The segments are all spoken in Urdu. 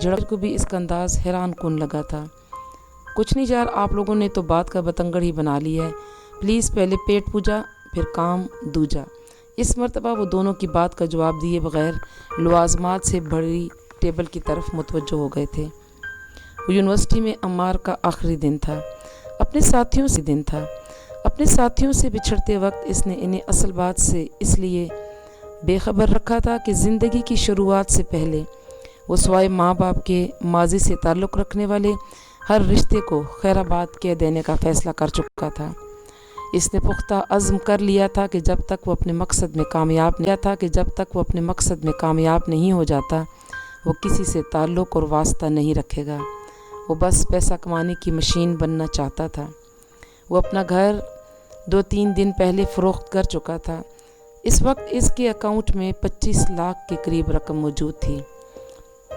جھڑپ کو بھی اس کا انداز حیران کن لگا تھا۔ کچھ نہیں یار، آپ لوگوں نے تو بات کا بتنگڑ ہی بنا لی ہے، پلیز پہلے پیٹ پوجا پھر کام دوجا۔ اس مرتبہ وہ دونوں کی بات کا جواب دیے بغیر لوازمات سے بڑی ٹیبل کی طرف متوجہ ہو گئے تھے۔ وہ یونیورسٹی میں عمار کا آخری دن تھا، اپنے ساتھیوں سے بچھڑتے وقت اس نے انہیں اصل بات سے اس لیے بے خبر رکھا تھا کہ زندگی کی شروعات سے پہلے وہ سوائے ماں باپ کے ماضی سے تعلق رکھنے والے ہر رشتے کو خیر آباد کہہ دینے کا فیصلہ کر چکا تھا۔ اس نے پختہ عزم کر لیا تھا کہ جب تک وہ اپنے مقصد میں کامیاب نہیں ہو جاتا وہ کسی سے تعلق اور واسطہ نہیں رکھے گا۔ وہ بس پیسہ کمانے کی مشین بننا چاہتا تھا۔ وہ اپنا گھر 2-3 دن پہلے فروخت کر چکا تھا۔ اس وقت اس کے اکاؤنٹ میں 25 لاکھ کے قریب رقم موجود تھی۔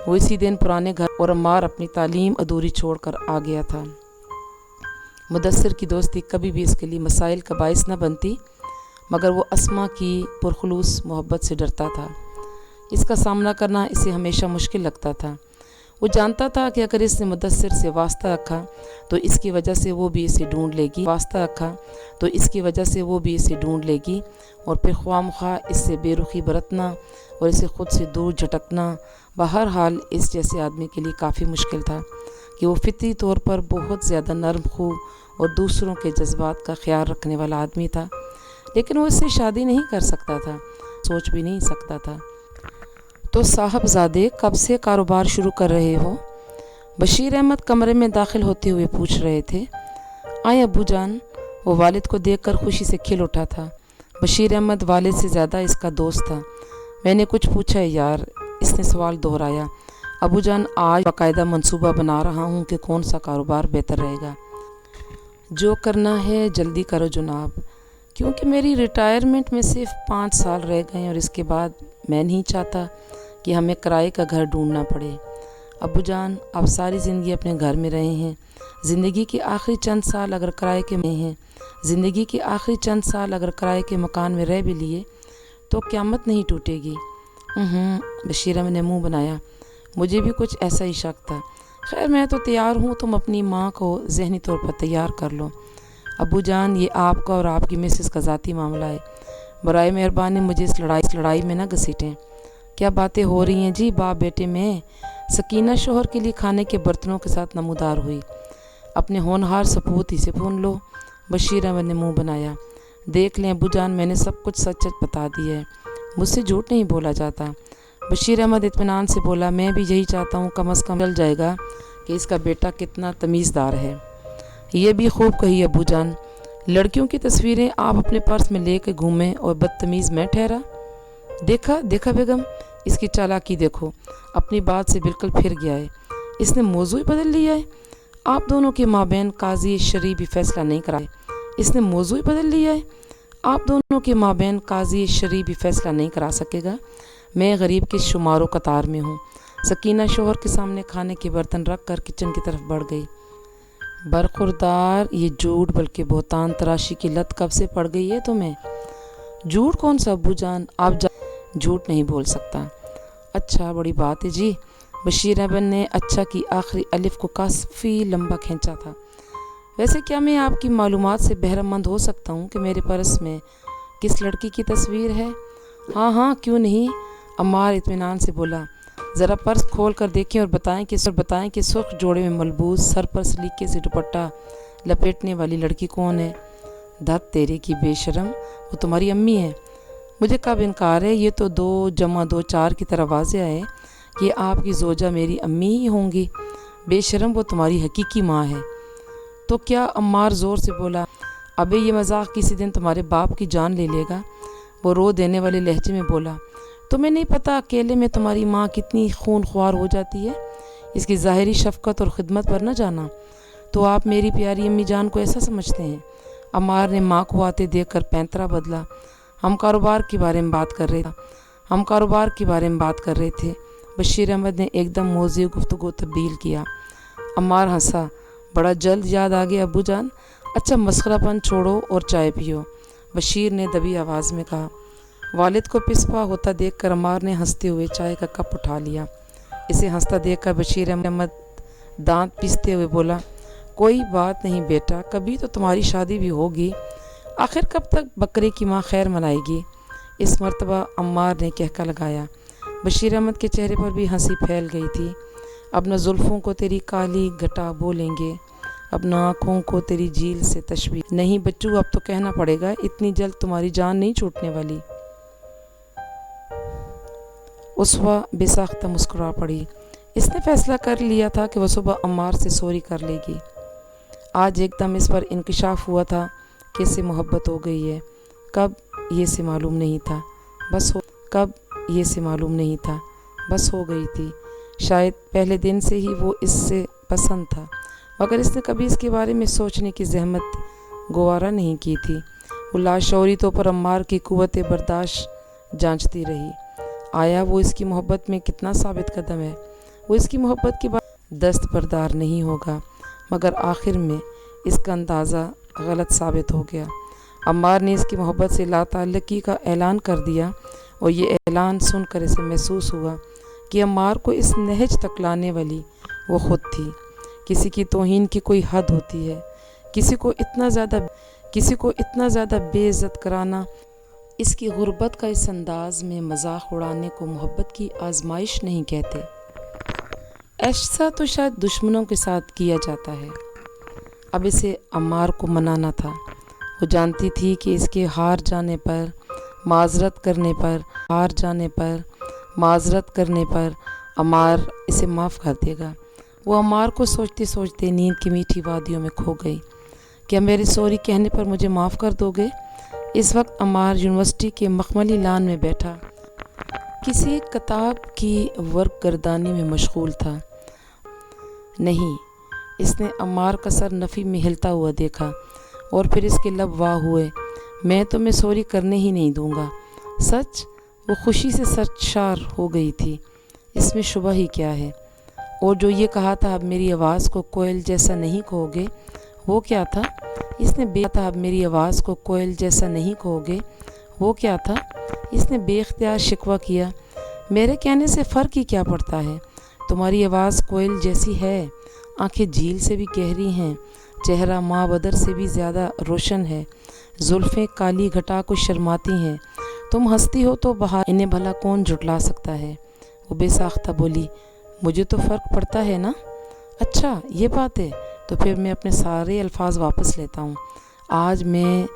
وہ اسی دن پرانے گھر اور عمار اپنی تعلیم ادھوری چھوڑ کر آ گیا تھا۔ مدثر کی دوستی کبھی بھی اس کے لیے مسائل کا باعث نہ بنتی، مگر وہ اسما کی پرخلوص محبت سے ڈرتا تھا۔ اس کا سامنا کرنا اسے ہمیشہ مشکل لگتا تھا۔ وہ جانتا تھا کہ اگر اس نے مدثر سے واسطہ رکھا تو اس کی وجہ سے وہ بھی اسے ڈھونڈ لے گی اور پھر خواہ مخواہ اس سے بے رخی برتنا اور اسے خود سے دور جھٹکنا بہرحال اس جیسے آدمی کے لیے کافی مشکل تھا کہ وہ فطری طور پر بہت زیادہ نرم خو اور دوسروں کے جذبات کا خیال رکھنے والا آدمی تھا، لیکن وہ اس سے شادی نہیں کر سکتا تھا، سوچ بھی نہیں سکتا تھا۔ تو صاحبزادے کب سے کاروبار شروع کر رہے ہو؟ بشیر احمد کمرے میں داخل ہوتے ہوئے پوچھ رہے تھے۔ آئیں ابو جان۔ وہ والد کو دیکھ کر خوشی سے کھل اٹھا تھا۔ بشیر احمد والد سے زیادہ اس کا دوست تھا۔ میں نے کچھ پوچھا ہے یار، اس نے سوال دہرایا۔ ابو جان آج باقاعدہ منصوبہ بنا رہا ہوں کہ کون سا کاروبار بہتر رہے گا۔ جو کرنا ہے جلدی کرو جناب، کیونکہ میری ریٹائرمنٹ میں صرف 5 سال رہ گئے ہیں اور اس کے بعد میں نہیں چاہتا کہ ہمیں کرائے کا گھر ڈھونڈنا پڑے۔ ابو جان آپ ساری زندگی اپنے گھر میں رہے ہیں، زندگی کے آخری چند سال اگر کرائے کے مکان میں رہ بھی لیے تو قیامت نہیں ٹوٹے گی۔ بشیر احمد نے منہ بنایا۔ مجھے بھی کچھ ایسا ہی شک تھا۔ خیر میں تو تیار ہوں، تم اپنی ماں کو ذہنی طور پر تیار کر لو۔ ابو جان یہ آپ کا اور آپ کی مسز کا ذاتی معاملہ ہے، برائے مہربانی مجھے اس لڑائی میں نہ گھسیٹیں۔ کیا باتیں ہو رہی ہیں جی باپ بیٹے میں؟ سکینہ شوہر کے لیے کھانے کے برتنوں کے ساتھ نمودار ہوئی۔ اپنے ہونہار سپوت ہی سے پھون لو۔ بشیر احمد نے منہ بنایا۔ دیکھ لیں ابو جان، میں نے سب کچھ سچ بتا دیا ہے، مجھ سے جھوٹ نہیں بولا جاتا۔ بشیر احمد اطمینان سے بولا۔ میں بھی یہی چاہتا ہوں، کم از کم چل جائے گا کہ اس کا بیٹا کتنا تمیزدار ہے۔ یہ بھی خوب کہی ابو جان، لڑکیوں کی تصویریں آپ اپنے پرس میں لے کے گھومیں اور بدتمیز میں ٹھہرا۔ دیکھا بیگم، اس کی چالاکی دیکھو، اپنی بات سے بالکل پھر گیا ہے، اس نے موضوع بدل لیا ہے۔ آپ دونوں کے مابین قاضی شرعی بھی فیصلہ نہیں کرا سکے گا۔ میں غریب کے شمار و قطار میں ہوں۔ سکینہ شوہر کے سامنے کھانے کے برتن رکھ کر کچن کی طرف بڑھ گئی۔ برخوردار، یہ جھوٹ بلکہ بہتان تراشی کی لت کب سے پڑ گئی ہے تمہیں؟ جھوٹ کون سا ابو جان، آپ جھوٹ نہیں بول سکتا۔ اچھا بڑی بات ہے جی۔ بشیر احمد نے اچھا کی آخری الف کو کافی لمبا کھینچا تھا۔ ویسے کیا میں آپ کی معلومات سے بہرہ مند ہو سکتا ہوں کہ میرے پرس میں کس لڑکی کی تصویر ہے؟ ہاں کیوں نہیں، عمار اطمینان سے بولا۔ ذرا پرس کھول کر دیکھیں اور بتائیں کہ سرخ جوڑے میں ملبوس، سر پر سلیقے سے دوپٹہ لپیٹنے والی لڑکی کون ہے؟ دھت تیرے کی بے شرم، وہ تمہاری امی ہے۔ مجھے کب انکار ہے، یہ تو 2 + 2 4 کی طرح واضح ہے کہ آپ کی زوجہ میری امی ہی ہوں گی۔ بے شرم، وہ تمہاری حقیقی ماں ہے۔ تو کیا؟ عمار زور سے بولا۔ ابے یہ مذاق کسی دن تمہارے باپ کی جان لے لے گا، وہ رو دینے والے لہجے میں بولا۔ تمہیں نہیں پتہ اکیلے میں تمہاری ماں کتنی خون خوار ہو جاتی ہے، اس کی ظاہری شفقت اور خدمت پر نہ جانا۔ تو آپ میری پیاری امی جان کو ایسا سمجھتے ہیں؟ عمار نے ماں کو آتے دیکھ کر پینترا بدلا۔ ہم کاروبار کے بارے میں بات کر رہے تھے۔ بشیر احمد نے ایک دم موضوع گفتگو تبدیل کیا۔ عمار ہنسا۔ بڑا جلد یاد آ گیا ابو جان۔ اچھا مسخرہ پن چھوڑو اور چائے پیو، بشیر نے دبی آواز میں کہا۔ والد کو پسپا ہوتا دیکھ کر عمار نے ہنستے ہوئے چائے کا کپ اٹھا لیا۔ اسے ہنستا دیکھ کر بشیر احمد دانت پیستے ہوئے بولا، کوئی بات نہیں بیٹا، کبھی تو تمہاری شادی بھی ہوگی، آخر کب تک بکرے کی ماں خیر منائے گی؟ اس مرتبہ عمار نے کہکا لگایا۔ بشیر احمد کے چہرے پر بھی ہنسی پھیل گئی تھی۔ اب نہ زلفوں کو تیری کالی گھٹا بولیں گے، اب نہ آنکھوں کو تیری جھیل سے تشبیہ۔ نہیں بچو، اب تو کہنا پڑے گا، اتنی جلد تمہاری جان نہیں چھوٹنے والی۔ اسوا بے ساختہ مسکرا پڑی۔ اس نے فیصلہ کر لیا تھا کہ وہ صبح عمار سے سوری کر لے گی۔ آج ایک دم اس پر انکشاف ہوا تھا کہ اس سے محبت ہو گئی ہے۔ کب یہ سے معلوم نہیں تھا، بس ہو گئی تھی۔ شاید پہلے دن سے ہی وہ اس سے پسند تھا، مگر اس نے کبھی اس کے بارے میں سوچنے کی زحمت گوارا نہیں کی تھی۔ وہ لاشعوری طور پر عمار کی قوت برداشت جانچتی رہی۔ آیا وہ اس کی محبت میں کتنا ثابت قدم ہے؟ وہ اس کی محبت کے بعد دستبردار نہیں ہوگا، مگر آخر میں اس کا اندازہ غلط ثابت ہو گیا۔ عمار نے اس کی محبت سے لا تعلقی کا اعلان کر دیا، اور یہ اعلان سن کر اسے محسوس ہوا کہ عمار کو اس نہج تک لانے والی وہ خود تھی۔ کسی کی توہین کی کوئی حد ہوتی ہے، کسی کو اتنا زیادہ بے عزت کرانا، اس کی غربت کا اس انداز میں مذاق اڑانے کو محبت کی آزمائش نہیں کہتے۔ ایسا تو شاید دشمنوں کے ساتھ کیا جاتا ہے۔ اب اسے عمار کو منانا تھا۔ وہ جانتی تھی کہ اس کے ہار جانے پر معذرت کرنے پر عمار اسے معاف کر دے گا۔ وہ عمار کو سوچتے سوچتے نیند کی میٹھی وادیوں میں کھو گئی۔ کیا میری سوری کہنے پر مجھے معاف کر دو گے؟ اس وقت عمار یونیورسٹی کے مخملی لان میں بیٹھا کسی کتاب کی ورق گردانی میں مشغول تھا۔ نہیں، اس نے عمار کا سر نفی میں ہلتا ہوا دیکھا، اور پھر اس کے لب واہ ہوئے۔ میں تمہیں سوری کرنے ہی نہیں دوں گا۔ سچ؟ وہ خوشی سے سرشار ہو گئی تھی۔ اس میں شبہ ہی کیا ہے؟ اور جو یہ کہا تھا اب میری آواز کو کوئل جیسا نہیں کہو گے، وہ کیا تھا؟ اس نے بے اختیار شکوہ کیا۔ میرے کہنے سے فرق ہی کیا پڑتا ہے؟ تمہاری آواز کوئل جیسی ہے، آنکھیں جھیل سے بھی گہری ہیں، چہرہ ماہ بدر سے بھی زیادہ روشن ہے، زلفیں کالی گھٹا کو شرماتی ہیں، تم ہنستی ہو تو بہار، انہیں بھلا کون جھٹلا سکتا ہے؟ وہ بے ساختہ بولی، مجھے تو فرق پڑتا ہے نا؟ اچھا یہ بات ہے، تو پھر میں اپنے سارے الفاظ واپس لیتا ہوں۔ آج میں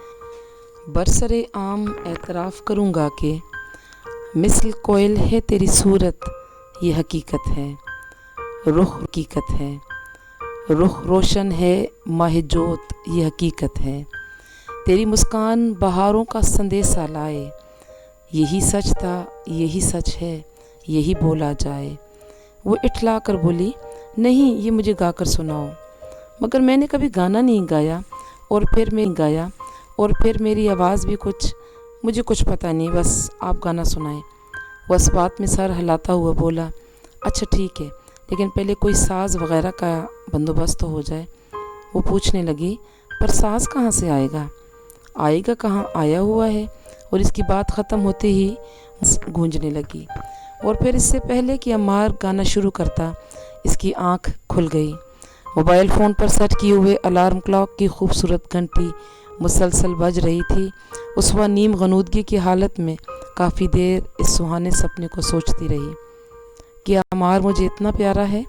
برسر عام اعتراف کروں گا کہ مثل کوئل ہے تیری صورت، یہ حقیقت ہے، رخ روشن ہے ماہ جوت، یہ حقیقت ہے، تیری مسکان بہاروں کا سندیسہ لائے، یہی سچ تھا، یہی سچ ہے، یہی بولا جائے۔ وہ اٹھلا کر بولی، نہیں یہ مجھے گا کر سناؤ۔ مگر میں نے کبھی گانا نہیں گایا، اور پھر میری آواز بھی مجھے کچھ پتہ نہیں، بس آپ گانا سنائیں۔ وہ اس بات میں سر ہلاتا ہوا بولا، اچھا ٹھیک ہے، لیکن پہلے کوئی ساز وغیرہ کا بندوبست تو ہو جائے۔ وہ پوچھنے لگی، پر ساز کہاں سے آئے گا کہاں، آیا ہوا ہے؟ اور اس کی بات ختم ہوتے ہی گونجنے لگی، اور پھر اس سے پہلے کہ عمار گانا شروع کرتا، اس کی آنکھ کھل گئی۔ موبائل فون پر سیٹ کیے ہوئے الارم کلاک کی خوبصورت گھنٹی مسلسل بج رہی تھی۔ اسوا نیم غنودگی کی حالت میں کافی دیر اس سہانے سپنے کو سوچتی رہی۔ کیا عمار مجھے اتنا پیارا ہے؟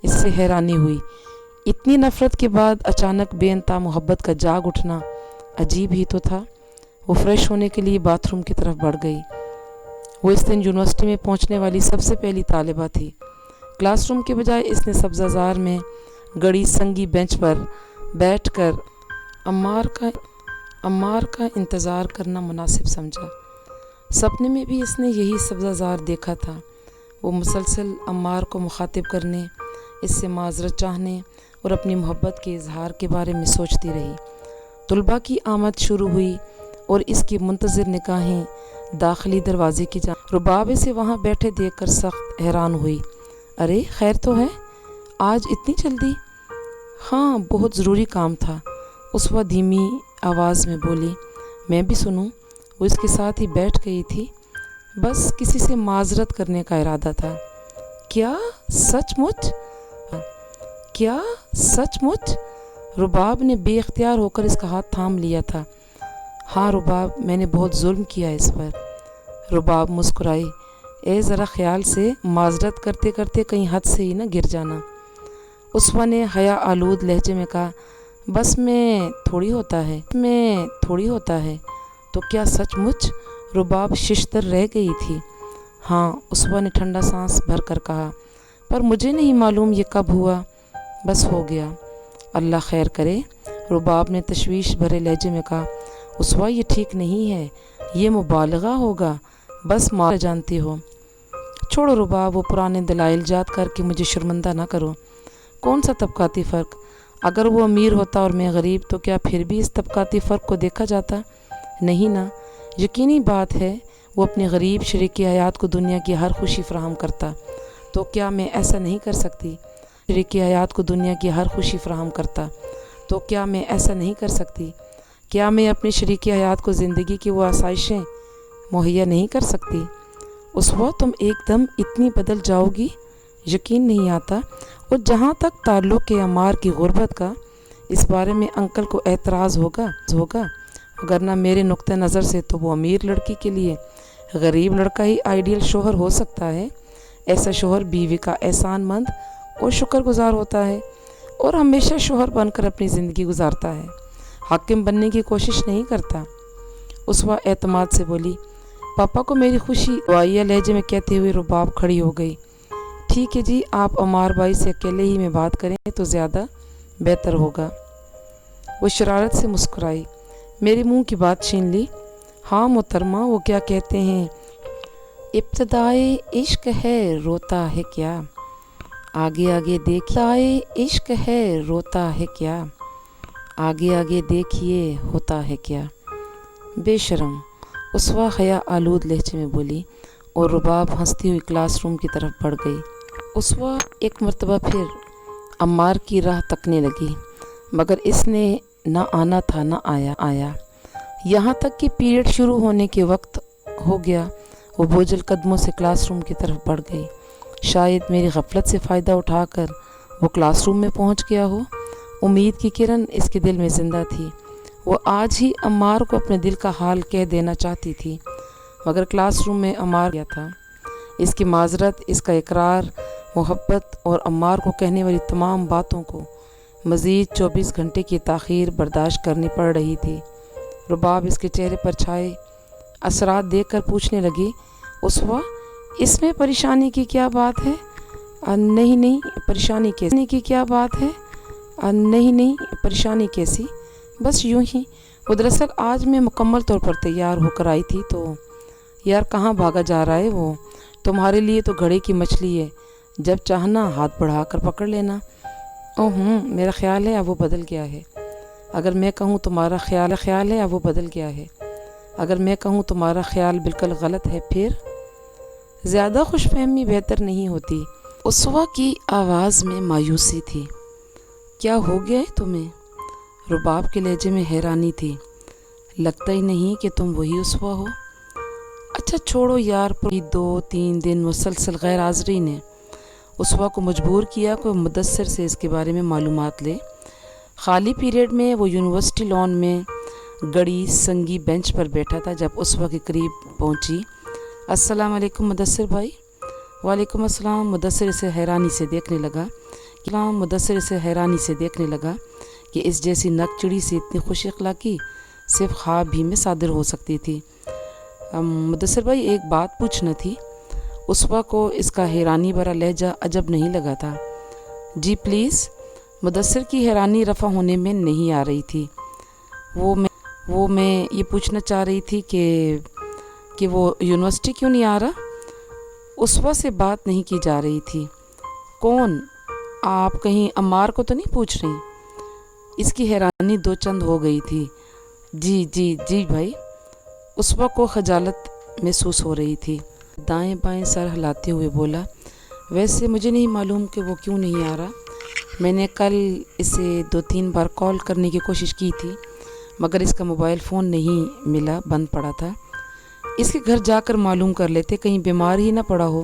اس سے حیرانی ہوئی۔ اتنی نفرت کے بعد اچانک بے انتہا محبت کا جاگ اٹھنا عجیب ہی تو تھا۔ وہ فریش ہونے کے لیے باتھ روم کی طرف بڑھ گئی۔ وہ اس دن یونیورسٹی میں پہنچنے والی سب سے پہلی طالبہ تھی۔ کلاس روم کے بجائے اس نے سبزہ زار میں گڑی سنگی بینچ پر بیٹھ کر عمار کا انتظار کرنا مناسب سمجھا۔ سپنے میں بھی اس نے یہی سبزہ زار دیکھا تھا۔ وہ مسلسل عمار کو مخاطب کرنے، اس سے معذرت چاہنے اور اپنی محبت کے اظہار کے بارے میں سوچتی رہی۔ طلباء کی آمد شروع ہوئی اور اس کی منتظر نگاہیں داخلی دروازے کی جانب۔ رباب اسے وہاں بیٹھے دیکھ کر سخت حیران ہوئی۔ ارے خیر تو ہے، آج اتنی جلدی؟ ہاں بہت ضروری کام تھا، اسوا دھیمی آواز میں بولی۔ میں بھی سنوں؟ وہ اس کے ساتھ ہی بیٹھ گئی تھی۔ بس کسی سے معذرت کرنے کا ارادہ تھا۔ کیا سچ مچ؟ کیا سچ مچ؟ رباب نے بے اختیار ہو کر اس کا ہاتھ تھام لیا تھا۔ ہاں رباب، میں نے بہت ظلم کیا اس پر۔ رباب مسکرائی۔ اے ذرا خیال سے، معذرت کرتے کرتے کہیں حد سے ہی نہ گر جانا۔ عصمہ نے حیا آلود لہجے میں کہا، بس میں تھوڑی ہوتا ہے۔ تو کیا سچ مچ؟ رباب ششدر رہ گئی تھی۔ ہاں، عصمہ نے ٹھنڈا سانس بھر کر کہا، پر مجھے نہیں معلوم یہ کب ہوا، بس ہو گیا۔ اللہ خیر کرے، رباب نے تشویش بھرے لہجے میں کہا۔ عصمہ، یہ ٹھیک نہیں ہے، یہ مبالغہ ہوگا، بس مار جانتی ہو۔ چھوڑو رباب، وہ پرانے دلائل جات کر کے مجھے شرمندہ نہ کرو۔ کون سا طبقاتی فرق؟ اگر وہ امیر ہوتا اور میں غریب تو کیا پھر بھی اس طبقاتی فرق کو دیکھا جاتا؟ نہیں نا، یقینی بات ہے وہ اپنے غریب شریک حیات کو دنیا کی ہر خوشی فراہم کرتا، تو کیا میں ایسا نہیں کر سکتی؟ شریک حیات کو دنیا کی ہر خوشی فراہم کرتا، تو کیا میں ایسا نہیں کر سکتی؟ کیا میں اپنے شریک حیات کو زندگی کی وہ آسائشیں مہیا نہیں کر سکتی؟ اس وقت تم ایک دم اتنی بدل جاؤ گی، یقین نہیں آتا۔ اور جہاں تک تعلق کے عمار کی غربت کا، اس بارے میں انکل کو اعتراض ہوگا، وگرنہ میرے نقطہ نظر سے تو وہ امیر لڑکی کے لیے غریب لڑکا ہی آئیڈیل شوہر ہو سکتا ہے۔ ایسا شوہر بیوی کا احسان مند اور شکر گزار ہوتا ہے اور ہمیشہ شوہر بن کر اپنی زندگی گزارتا ہے، حاکم بننے کی کوشش نہیں کرتا۔ عصمہ اعتماد سے بولی۔ پاپا کو میری خوشی دعائیہ لہجے میں کہتے ہوئے رباب کھڑی ہو گئی۔ ٹھیک ہے جی، آپ عمار بھائی سے اکیلے ہی میں بات کریں تو زیادہ بہتر ہوگا۔ وہ شرارت سے مسکرائی۔ میرے منہ کی بات چھین لی۔ ہاں محترمہ، وہ کیا کہتے ہیں، ابتدائے عشق ہے روتا ہے کیا، آگے آگے دیکھیے عشق ہے روتا ہے کیا، آگے آگے دیکھیے ہوتا ہے کیا۔ بے شرم، عصمہ حیا آلود لہجے میں بولی، اور رباب ہنستی ہوئی کلاس روم کی طرف بڑھ گئی۔ عصمہ ایک مرتبہ پھر عمار کی راہ تکنے لگی، مگر اس نے نہ آنا تھا نہ آیا۔ یہاں تک کہ پیریڈ شروع ہونے کے وقت ہو گیا، وہ بوجھل قدموں سے کلاس روم کی طرف بڑھ گئی۔ شاید میری غفلت سے فائدہ اٹھا کر وہ کلاس روم میں پہنچ گیا ہو۔ امید کی کرن اس کے دل میں زندہ تھی۔ وہ آج ہی عمار کو اپنے دل کا حال کہہ دینا چاہتی تھی، مگر کلاس روم میں عمار گیا تھا۔ اس کی معذرت، اس کا اقرار محبت اور عمار کو کہنے والی تمام باتوں کو مزید 24 گھنٹے کی تاخیر برداشت کرنی پڑ رہی تھی۔ رباب اس کے چہرے پر چھائے اثرات دیکھ کر پوچھنے لگی، عصمہ، اس میں پریشانی کی کیا بات ہے؟ نہیں پریشانی کی کیا بات ہے؟ نہیں پریشانی کیسی، بس یوں ہی۔ وہ دراصل آج میں مکمل طور پر تیار ہو کر آئی تھی تو یار کہاں بھاگا جا رہا ہے وہ؟ تمہارے لیے تو گھڑے کی مچھلی ہے، جب چاہنا ہاتھ بڑھا کر پکڑ لینا۔ میرا خیال ہے اب وہ بدل گیا ہے۔ اگر میں کہوں تمہارا خیال ہے اب وہ بدل گیا ہے، اگر میں کہوں تمہارا خیال بالکل غلط ہے، پھر زیادہ خوش فہمی بہتر نہیں ہوتی۔ عصمہ کی آواز میں مایوسی تھی۔ کیا ہو گیا ہے تمہیں؟ رباب کے لہجے میں حیرانی تھی۔ لگتا ہی نہیں کہ تم وہی عصمہ ہو۔ اچھا چھوڑو یار، 2-3 دن مسلسل غیر حاضری نے عصمہ کو مجبور کیا کہ وہ مدثر سے اس کے بارے میں معلومات لے۔ خالی پیریڈ میں وہ یونیورسٹی لان میں گڑی سنگی بینچ پر بیٹھا تھا جب عصمہ کے قریب پہنچی۔ السلام علیکم مدثر بھائی۔ وعلیکم السلام۔ مدثر اسے حیرانی سے دیکھنے لگا کہ اس جیسی نک چڑی سے اتنی خوش اخلاقی صرف خواب بھی میں صادر ہو سکتی تھی۔ مدثر بھائی، ایک بات پوچھنا تھی۔ عصمہ کو اس کا حیرانی بھرا لہجہ عجب نہیں لگا تھا۔ جی پلیز۔ مدثر کی حیرانی رفع ہونے میں نہیں آ رہی تھی۔ وہ میں یہ پوچھنا چاہ رہی تھی کہ وہ یونیورسٹی کیوں نہیں آ رہا؟ عصمہ سے بات نہیں کی جا رہی تھی۔ کون؟ آپ کہیں عمار کو تو نہیں پوچھ رہی؟ اس کی حیرانی 2 چند ہو گئی تھی۔ جی بھائی۔ عصمہ کو خجالت محسوس ہو رہی تھی۔ دائیں بائیں سر ہلاتے ہوئے بولا، ویسے مجھے نہیں معلوم کہ وہ کیوں نہیں آ رہا۔ میں نے کل اسے 2-3 بار کال کرنے کی کوشش کی تھی، مگر اس کا موبائل فون نہیں ملا، بند پڑا تھا۔ اس کے گھر جا کر معلوم کر لیتے، کہیں بیمار ہی نہ پڑا ہو۔